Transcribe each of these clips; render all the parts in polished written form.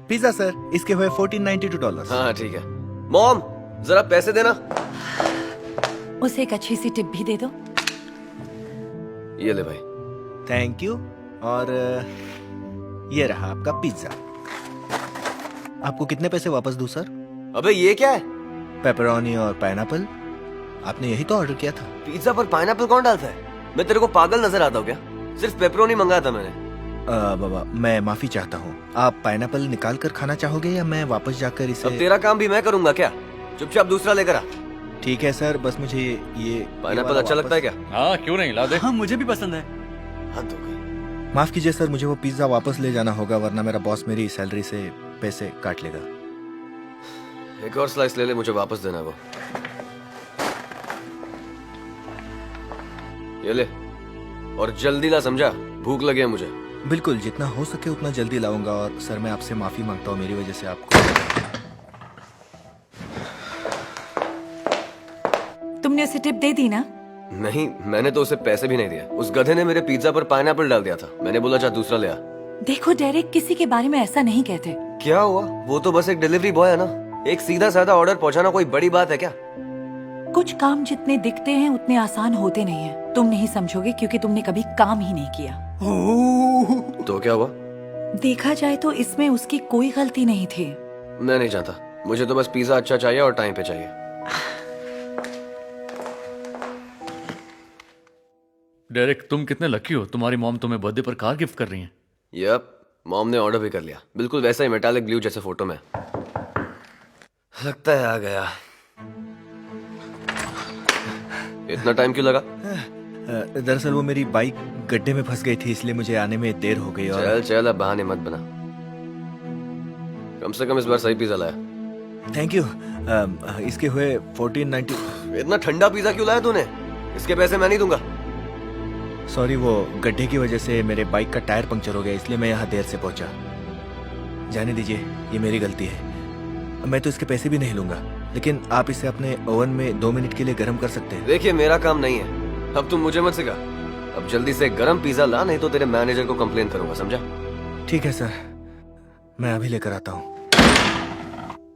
Pizza sir, इसके हुए $1492। हाँ ठीक है। मॉम जरा पैसे देना। उसे एक अच्छी सी टिप भी दे दो। ये ले भाई। Thank you. और ये रहा आपका पिज्जा। आपको कितने पैसे वापस दूं सर? अबे ये क्या है? पेपरोनी और पाइनएप्पल। आपने यही तो ऑर्डर किया था। पिज्जा पर पाइनएप्पल कौन डालता है? मैं तेरे को पागल नजर आता हूँ क्या? सिर्फ पेपरोनी मंगाया था मैंने। बाबा मैं माफी चाहता हूँ। आप पाइनएप्पल निकाल कर खाना चाहोगे या मैं वापस जाकर इसे? अब तेरा काम भी मैं करूंगा क्या? चुपचाप दूसरा लेकर आ। ठीक है सर, बस मुझे ये पाइनएप्पल अच्छा लगता है क्या? हाँ क्यों नहीं, ला दे। हाँ मुझे भी पसंद है। हद हो गई। माफ कीजिए सर, मुझे वो पिज्जा वापस ले जाना होगा, वरना मेरा बॉस मेरी सैलरी से पैसे काट लेगा। एक और स्लाइस ले ले, मुझे वापस देना वो। ये ले, और जल्दी ला, समझा? भूख लगी है मुझे। बिल्कुल, जितना हो सके उतना जल्दी लाऊंगा। और सर मैं आपसे माफी मांगता हूँ, मेरी वजह से आपको। तुमने उसे टिप दे दी ना? नहीं, मैंने तो उसे पैसे भी नहीं दिए। उस गधे ने मेरे पिज्जा पर पाइनएप्पल डाल दिया था। मैंने बोला जा दूसरा ले आ। देखो डेरेक, किसी के बारे में ऐसा नहीं कहते। क्या हुआ? वो तो बस एक डिलीवरी बॉय है ना। एक सीधा साधा ऑर्डर पहुंचाना कोई बड़ी बात है क्या? कुछ काम जितने दिखते हैं उतने आसान होते नहीं हैं। तुम नहीं समझोगे क्योंकि तुमने कभी काम ही नहीं किया। तो क्या हुआ? देखा जाए तो इसमें उसकी कोई गलती नहीं थी। मैं नहीं चाहता। मुझे तो बस पिज्जा अच्छा चाहिए और टाइम पे चाहिए। डेरेक तुम कितने लकी हो, तुम्हारी मॉम तुम्हें बर्थडे पर कार गिफ्ट कर रही है। यप, मॉम ने ऑर्डर भी कर लिया। बिल्कुल वैसा ही मेटालिक ब्लू जैसे फोटो में। लगता है आ गया। इतना टाइम क्यों लगा? दरअसल वो मेरी बाइक गड्ढे में फंस गई थी, इसलिए मुझे आने में देर हो गई। और चल चल, अब बहाने मत बना। कम से कम इस बार सही पिज्जा लाया। Thank you. इसके हुए 1490। इतना ठंडा पिज्जा क्यों लाया तूने? इसके पैसे मैं नहीं दूंगा। सॉरी, वो गड्ढे की वजह से मेरे बाइक का टायर पंक्चर हो गया, इसलिए मैं यहाँ देर से पहुंचा। जाने दीजिए, ये मेरी गलती है। मैं तो इसके पैसे भी नहीं लूंगा, लेकिन आप इसे अपने ओवन में 2 मिनट के लिए गर्म कर सकते हैं। देखिए मेरा काम नहीं है, अब तुम मुझे मत सिखा। अब जल्दी से गरम पिज्जा ला, नहीं तो तेरे मैनेजर को कंप्लेन करूंगा, समझा? ठीक है सर, मैं अभी लेकर आता हूँ।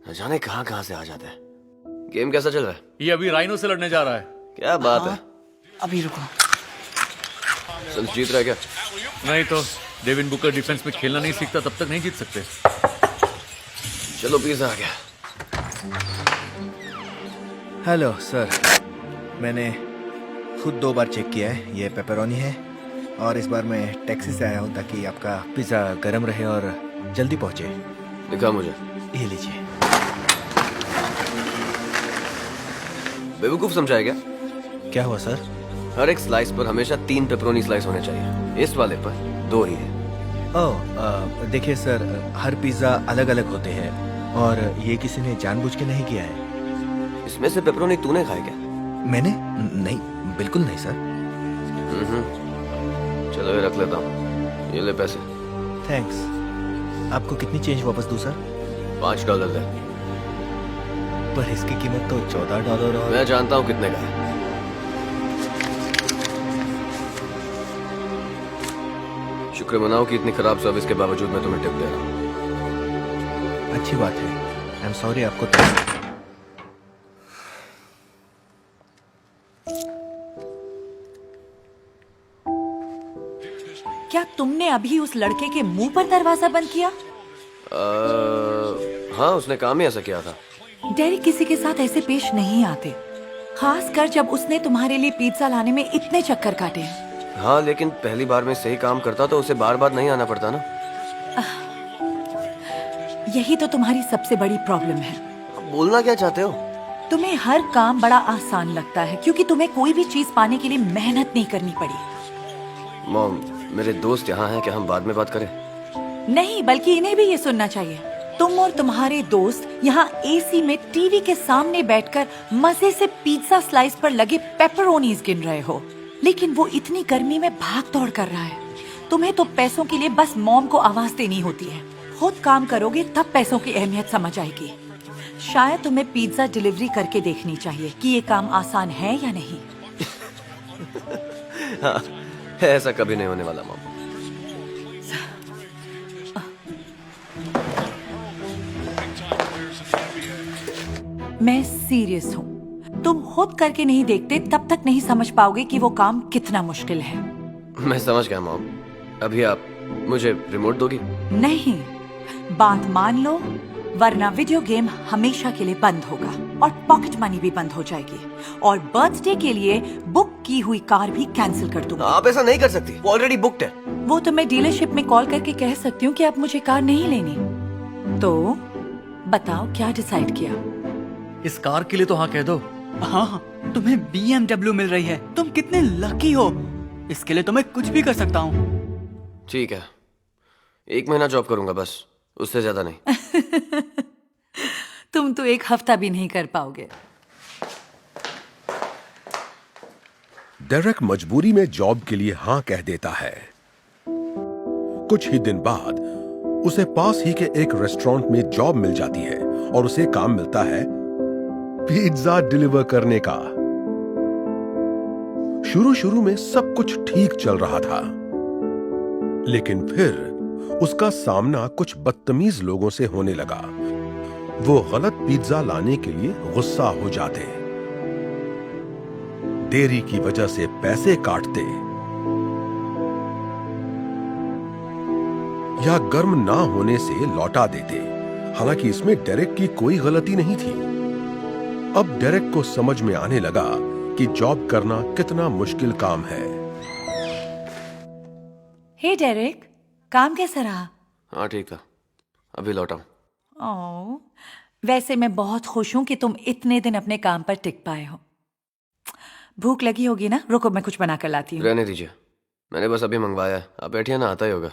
न जाने कहाँ कहाँ से आ जाता है। गेम कैसा चल रहा है? ये अभी राइनो से लड़ने जा रहा है। क्या बात है? अभी रुको। सन जीत रहा है क्या? नहीं तो डेविन बुकर डिफेंस में खेलना नहीं सीखता तब तक नहीं जीत सकते। चलो पिज्जा आ गया। हेलो सर, मैंने खुद 2 बार चेक किया है। ये पेपरोनी है, और इस बार मैं टैक्सी से आया हूँ ताकि आपका पिज्ज़ा गर्म रहे और जल्दी पहुँचे। दिखा मुझे। ये लीजिए। बेवकूफ समझाया क्या? क्या हुआ सर? हर एक स्लाइस पर हमेशा 3 पेपरोनी स्लाइस होने चाहिए। इस वाले पर 2 ही है। ओह, देखिए सर, हर पिज़्ज़ा अलग अलग होते हैं, और ये किसी ने जानबूझ के नहीं किया है। इसमें से पेपरोनी तूने खाए क्या? मैंने? नहीं, बिल्कुल नहीं सर। चलो ये रख लेता हूँ। ये ले पैसे। थैंक्स। आपको कितनी चेंज वापस दूँ सर? $5 दे। पर इसकी कीमत तो $14 और। मैं जानता हूँ कितने का है। शुक्र मनाओ कि इतनी खराब सर्विस के बावजूद मैं तुम्हें टिप दे रहा हूँ। अच्छी बात है। आई एम सॉरी आपको क्या तुमने अभी उस लड़के के मुंह पर दरवाजा बंद किया? हाँ, उसने काम ही ऐसा किया था। डेरिक किसी के साथ ऐसे पेश नहीं आते, खासकर जब उसने तुम्हारे लिए पिज्जा लाने में इतने चक्कर काटे। हाँ, लेकिन पहली बार में सही काम करता तो उसे बार बार नहीं आना पड़ता ना। यही तो तुम्हारी सबसे बड़ी प्रॉब्लम है। अब बोलना क्या चाहते हो? तुम्हें हर काम बड़ा आसान लगता है क्योंकि तुम्हें कोई भी चीज पाने के लिए मेहनत नहीं करनी पड़ी। मॉम, मेरे दोस्त यहाँ हैं, क्या हम बाद में बात करें? नहीं, बल्कि इन्हें भी ये सुनना चाहिए। तुम और तुम्हारे दोस्त यहाँ एसी में टीवी के सामने बैठकर मजे से पिज्जा स्लाइस पर लगे पेपरोनीज गिन रहे हो, लेकिन वो इतनी गर्मी में भाग दौड़ कर रहा है। तुम्हें तो पैसों के लिए बस मॉम को आवाज देनी होती है। खुद काम करोगे तब पैसों की अहमियत समझ आएगी। शायद तुम्हें पिज्जा डिलीवरी करके देखनी चाहिए कि ये काम आसान है या नहीं। हाँ, ऐसा कभी नहीं होने वाला मॉम। मैं सीरियस हूँ। तुम खुद करके नहीं देखते तब तक नहीं समझ पाओगे कि वो काम कितना मुश्किल है। मैं समझ गया मॉम। अभी आप मुझे रिमोट दोगी? नहीं, बात मान लो वरना वीडियो गेम हमेशा के लिए बंद होगा और पॉकेट मनी भी बंद हो जाएगी और बर्थडे के लिए बुक की हुई कार भी कैंसिल कर दूंगा। आप ऐसा नहीं कर सकती, वो ऑलरेडी बुक्ड है। वो तो मैं डीलरशिप में कॉल करके कह सकती हूँ कि अब मुझे कार नहीं लेनी। तो बताओ क्या डिसाइड किया? इस कार के लिए तो हाँ कह दो। हाँ, तुम्हें BMW मिल रही है। तुम कितने लकी हो। इसके लिए तो मैं कुछ भी कर सकता हूँ। ठीक है, 1 महीना जॉब करूंगा बस, उससे ज्यादा नहीं। तुम तो 1 हफ्ता भी नहीं कर पाओगे। डेरेक मजबूरी में जॉब के लिए हां कह देता है। कुछ ही दिन बाद उसे पास ही के एक रेस्टोरेंट में जॉब मिल जाती है और उसे काम मिलता है पिज्जा डिलीवर करने का। शुरू शुरू में सब कुछ ठीक चल रहा था, लेकिन फिर उसका सामना कुछ बदतमीज लोगों से होने लगा। वो गलत पिज्जा लाने के लिए गुस्सा हो जाते, देरी की वजह से पैसे काटते या गर्म ना होने से लौटा देते। हालांकि इसमें डेरेक की कोई गलती नहीं थी। अब डेरेक को समझ में आने लगा कि जॉब करना कितना मुश्किल काम है। हे डेरेक, काम कैसा रहा? हाँ ठीक था, अभी लौटा हूं। ओह, वैसे मैं बहुत खुश हूं कि तुम इतने दिन अपने काम पर टिक पाए हो। भूख लगी होगी ना? रुको मैं कुछ बना कर लाती हूँ। रहने दीजिए, मैंने बस अभी मंगवाया है। आप बैठिए ना, आता ही होगा।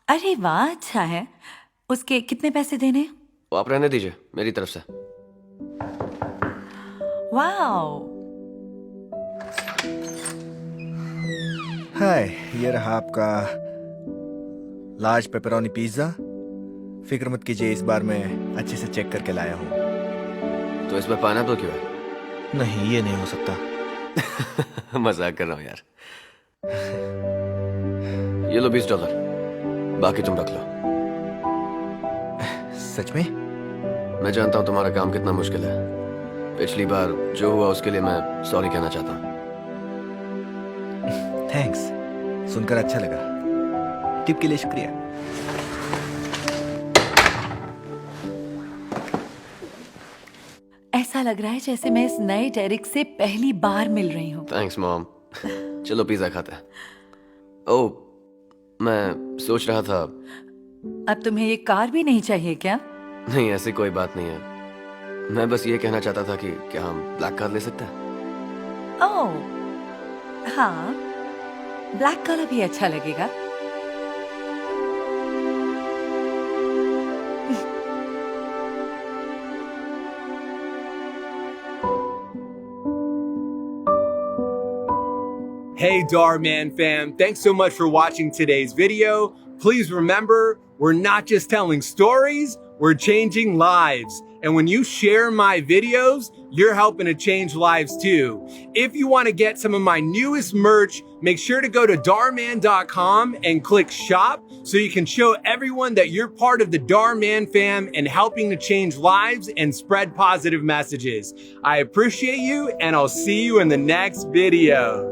अरे वाह, अच्छा है। उसके कितने पैसे देने? वो आप रहने दीजिए, मेरी तरफ से। वाओ, हाय, ये रहा आपका लार्ज पेपरोनी पिज्जा। फिक्र मत कीजिए, इस बार मैं अच्छे से चेक करके लाया हूँ। तो इस पर पाइनएप्पल क्यों है? नहीं, ये नहीं हो सकता। मजाक कर रहा हूँ यार। ये लो $20, बाकी तुम रख लो। सच में? मैं जानता हूँ तुम्हारा काम कितना मुश्किल है। पिछली बार जो हुआ उसके लिए मैं सॉरी कहना चाहता हूँ। थैंक्स, सुनकर अच्छा लगा। टिप के लिए शुक्रिया। ऐसा लग रहा है जैसे मैं इस नए डेरिक से पहली बार मिल रही हूँ। Thanks mom. चलो पिज्जा खाते हैं। ओह, मैं सोच रहा था। अब तुम्हें ये कार भी नहीं चाहिए क्या? नहीं, ऐसी कोई बात नहीं है। मैं बस ये कहना चाहता था कि क्या हम ब्लैक कार ले सकते हैं? ओह, हाँ, ब्लैक कलर भी अच्छा लगेगा। Hey Darman fam, thanks so much for watching today's video. Please remember, we're not just telling stories, we're changing lives. And when you share my videos, you're helping to change lives too. If you want to get some of my newest merch, make sure to go to darman.com and click shop so you can show everyone that you're part of the Darman fam and helping to change lives and spread positive messages. I appreciate you and I'll see you in the next video.